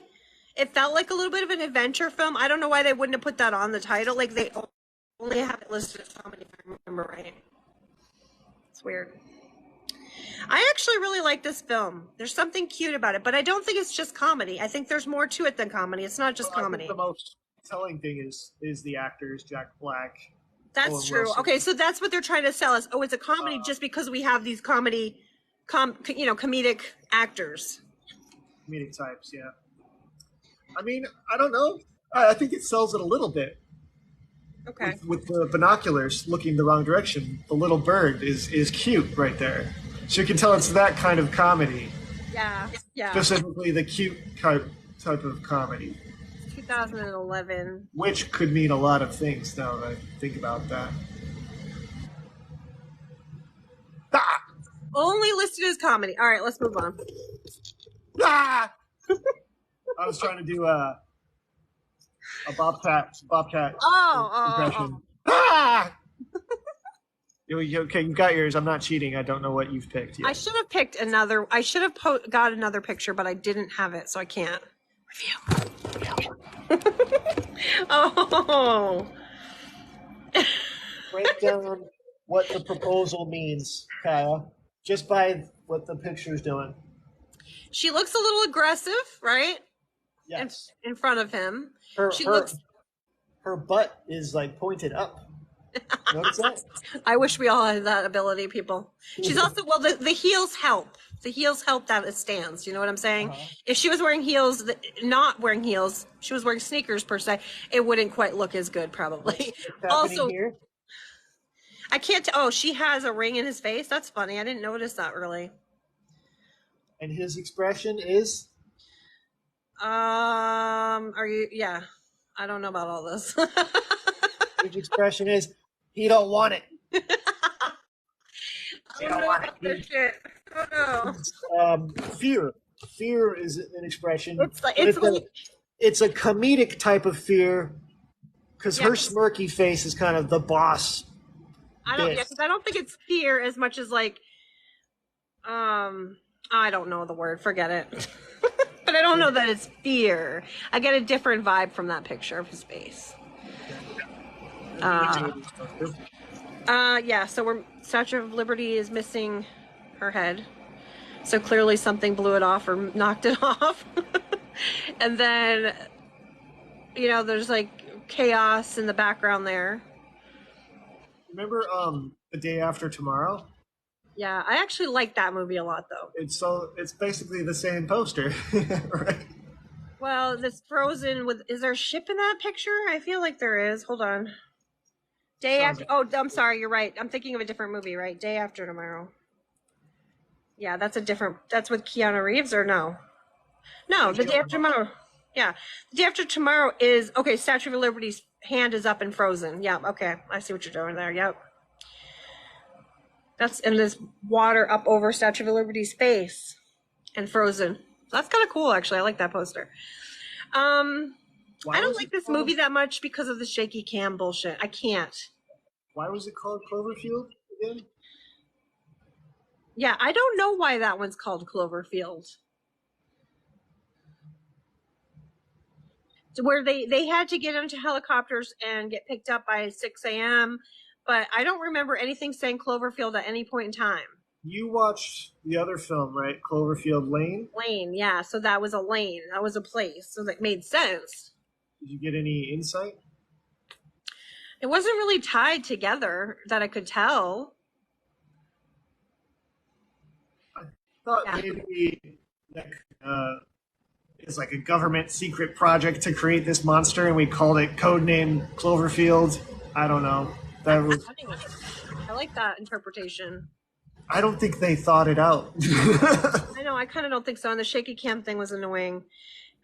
It felt like a little bit of an adventure film. I don't know why they wouldn't have put that on the title. Like they only have it listed as comedy, if I remember right. It's weird. I actually really like this film. There's something cute about it, but I don't think it's just comedy. I think there's more to it than comedy. It's not just I think the comedy. most telling thing is the actors: Jack Black, That's Owen true. Wilson, Okay, so that's what they're trying to sell us. Oh, it's a comedy uh, just because we have these comedic actors. comedic types. Yeah, I mean, I don't know. I think it sells it a little bit Okay. with the binoculars looking the wrong direction. The little bird is cute right there, so you can tell it's that kind of comedy, Yeah. Yeah. specifically the cute type of comedy, 2011. which could mean a lot of things. Now that I think about that. Ah! Only listed as comedy. All right, let's move on. Ah! I was trying to do a bobcat Oh. impression. Ah! Okay, you got yours. I'm not cheating. I don't know what you've picked I yet. should have picked another. I should have got another picture, but I didn't have it, so I can't review. Oh. Break down what the proposal means, Kaya, just by what the picture's doing. She looks a little aggressive, right? Yes. In front of him. Her She her looks. her butt is like pointed up. Notice that? I wish we all had that ability, people. She's also well. The heels help. The heels help that it stands. You know what I'm saying? Uh-huh. If she was wearing heels, not wearing heels, she was wearing sneakers per se. It wouldn't quite look as good, probably. What's happening Also, here? I can't. Oh, she has a ring in his face. That's funny. I didn't notice that really. And his expression is Are you? Yeah. I don't know about all this. his expression is he don't want it. I don't know about this shit. Oh no. Fear. Fear is an expression. It's like but it's it's a comedic type of fear because Yeah. her smirky face is kind of the boss. I don't. Yeah, Yes. because I don't think it's fear as much as like. I don't know the word. Forget it. But I don't know that it's fear. I get a different vibe from that picture of his face. Yeah. So Statue of Liberty is missing her head. So clearly something blew it off or knocked it off. And then, there's like chaos in the background there. Remember The Day After Tomorrow? Yeah, I actually like that movie a lot, though. It's basically the same poster, right? Well, this Frozen is there a ship in that picture? I feel like there is. Hold on. Day Sounds after. Oh, I'm sorry. You're right. I'm thinking of a different movie, right? Day After Tomorrow. Yeah, that's with Keanu Reeves or no? No, the Day After Tomorrow. Yeah, the Day After Tomorrow is okay. Statue of Liberty's hand is up and frozen. Yeah, okay. I see what you're doing there. Yep. That's in this water up over Statue of Liberty's face and frozen. That's kind of cool, actually. I like that poster. I don't like this movie that much because of the shaky cam bullshit. I can't. Why was it called Cloverfield again? Yeah, I don't know why that one's called Cloverfield. Where they had to get into helicopters and get picked up by 6 a.m., but I don't remember anything saying Cloverfield at any point in time. You watched the other film, right? Cloverfield Lane? Lane, yeah. So that was a lane. That was a place. So that made sense. Did you get any insight? It wasn't really tied together that I could tell. I thought maybe it's like a government secret project to create this monster, and we called it codename Cloverfield. I don't know. I like that interpretation. I don't think they thought it out. I know. I kind of don't think so. And the shaky cam thing was annoying.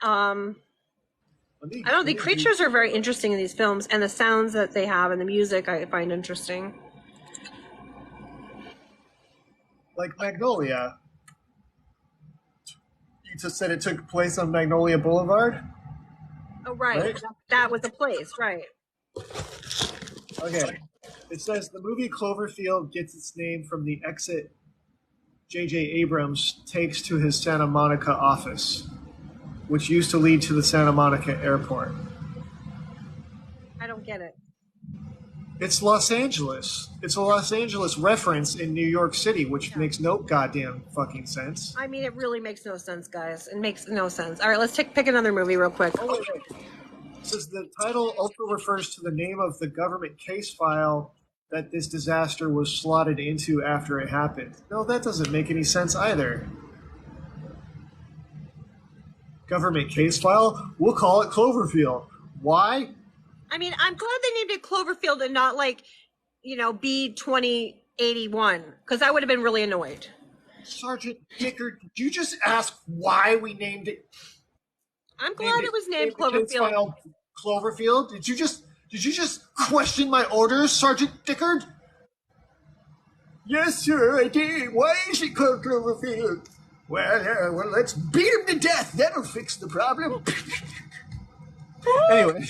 I don't. The creatures are very interesting in these films, and the sounds that they have and the music I find interesting. Like Magnolia. You just said it took place on Magnolia Boulevard? Oh, right. Right? That was the place, right? Okay. It says the movie Cloverfield gets its name from the exit J.J. Abrams takes to his Santa Monica office, which used to lead to the Santa Monica airport. I don't get it. It's Los Angeles. It's a Los Angeles reference in New York City, which Yeah. makes no goddamn fucking sense. I mean, it really makes no sense, guys. It makes no sense. All right, let's pick another movie real quick. Oh, wait. It says the title also refers to the name of the government case file that this disaster was slotted into after it happened. No, that doesn't make any sense either. Government case file? We'll call it Cloverfield. Why? I mean, I'm glad they named it Cloverfield and not like, B2081, because I would have been really annoyed. Sergeant Dickard, did you just ask why we named it? I'm glad it was named the case Cloverfield. file Cloverfield? Did you just question my orders, Sergeant Dickard? Yes, sir, I did. Why is it called Cloverfield? Well, let's beat him to death. That'll fix the problem. Anyway.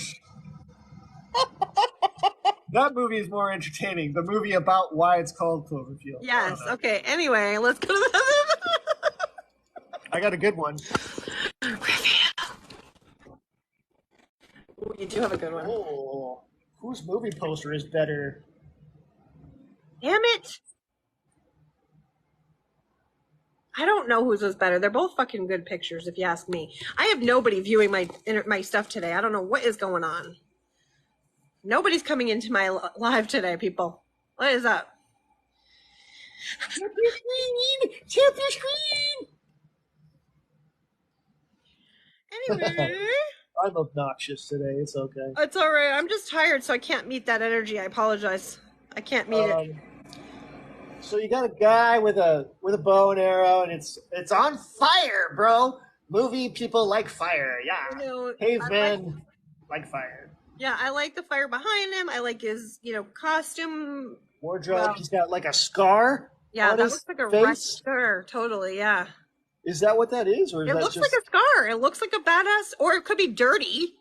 That movie is more entertaining. The movie about why it's called Cloverfield. Yes. Okay. Anyway, let's go to the I got a good one. Ooh, you do have a good one. Oh, whose movie poster is better? Damn it! I don't know whose was better. They're both fucking good pictures, if you ask me. I have nobody viewing my stuff today. I don't know what is going on. Nobody's coming into my live today, people. What is up? Tap your screen! Tap your screen! Anyway. I'm obnoxious today. It's okay. It's all right. I'm just tired, so I can't meet that energy. I apologize. I can't meet it. So you got a guy with a bow and arrow, and it's on fire, bro. Movie people like fire, yeah. Cavemen like fire. Yeah, I like the fire behind him. I like his, costume. Wardrobe. Well, He's got like a scar. Yeah, on that his looks like a face. red scar. Totally, yeah. Is that what that is, or is It that looks just like a scar. It looks like a badass, or it could be dirty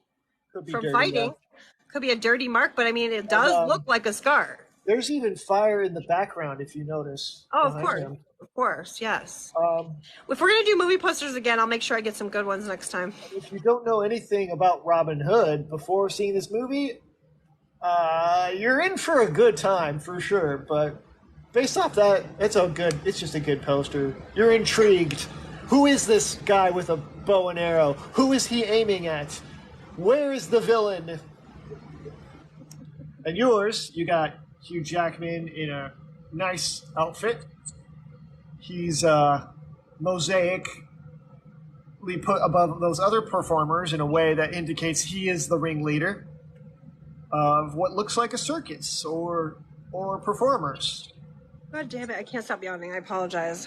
could be from dirty, fighting. yeah. Could be a dirty mark, but I mean, it does look like a scar. There's even fire in the background, if you notice. Oh, of behind course. him. Of course, yes. If If we're going to do movie posters again, I'll make sure I get some good ones next time. you don't know anything about Robin Hood before seeing this movie, you're in for a good time for sure. But based off that, it's just a good poster. You're intrigued. Who is this guy with a bow and arrow? Who is he aiming at? Where is the villain? And yours, you got Hugh Jackman in a nice outfit. He's mosaically put above those other performers in a way that indicates he is the ringleader of what looks like a circus or performers. God damn it, I can't stop yawning. I apologize.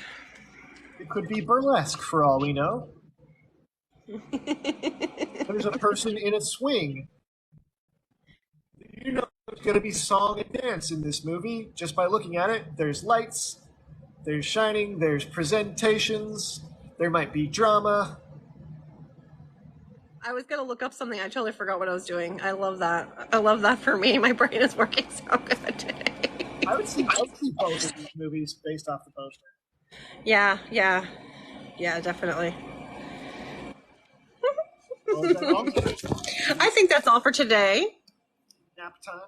It could be burlesque for all we know. There's a person in a swing. You know there's going to be song and dance in this movie just by looking at it. There's lights, there's shining, there's presentations, there might be drama. I was going to look up something. I totally forgot what I was doing. I love that. I love that for me. My brain is working so good today. I would see both of these movies based off the poster. Yeah, definitely. Well, is that all? I think that's all for today. Nap time.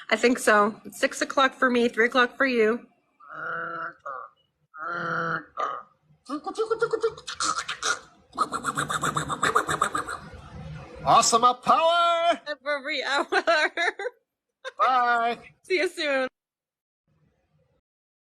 I think so. It's 6 o'clock for me, 3 o'clock for you. Awesome up power! Every hour. Bye! See you soon.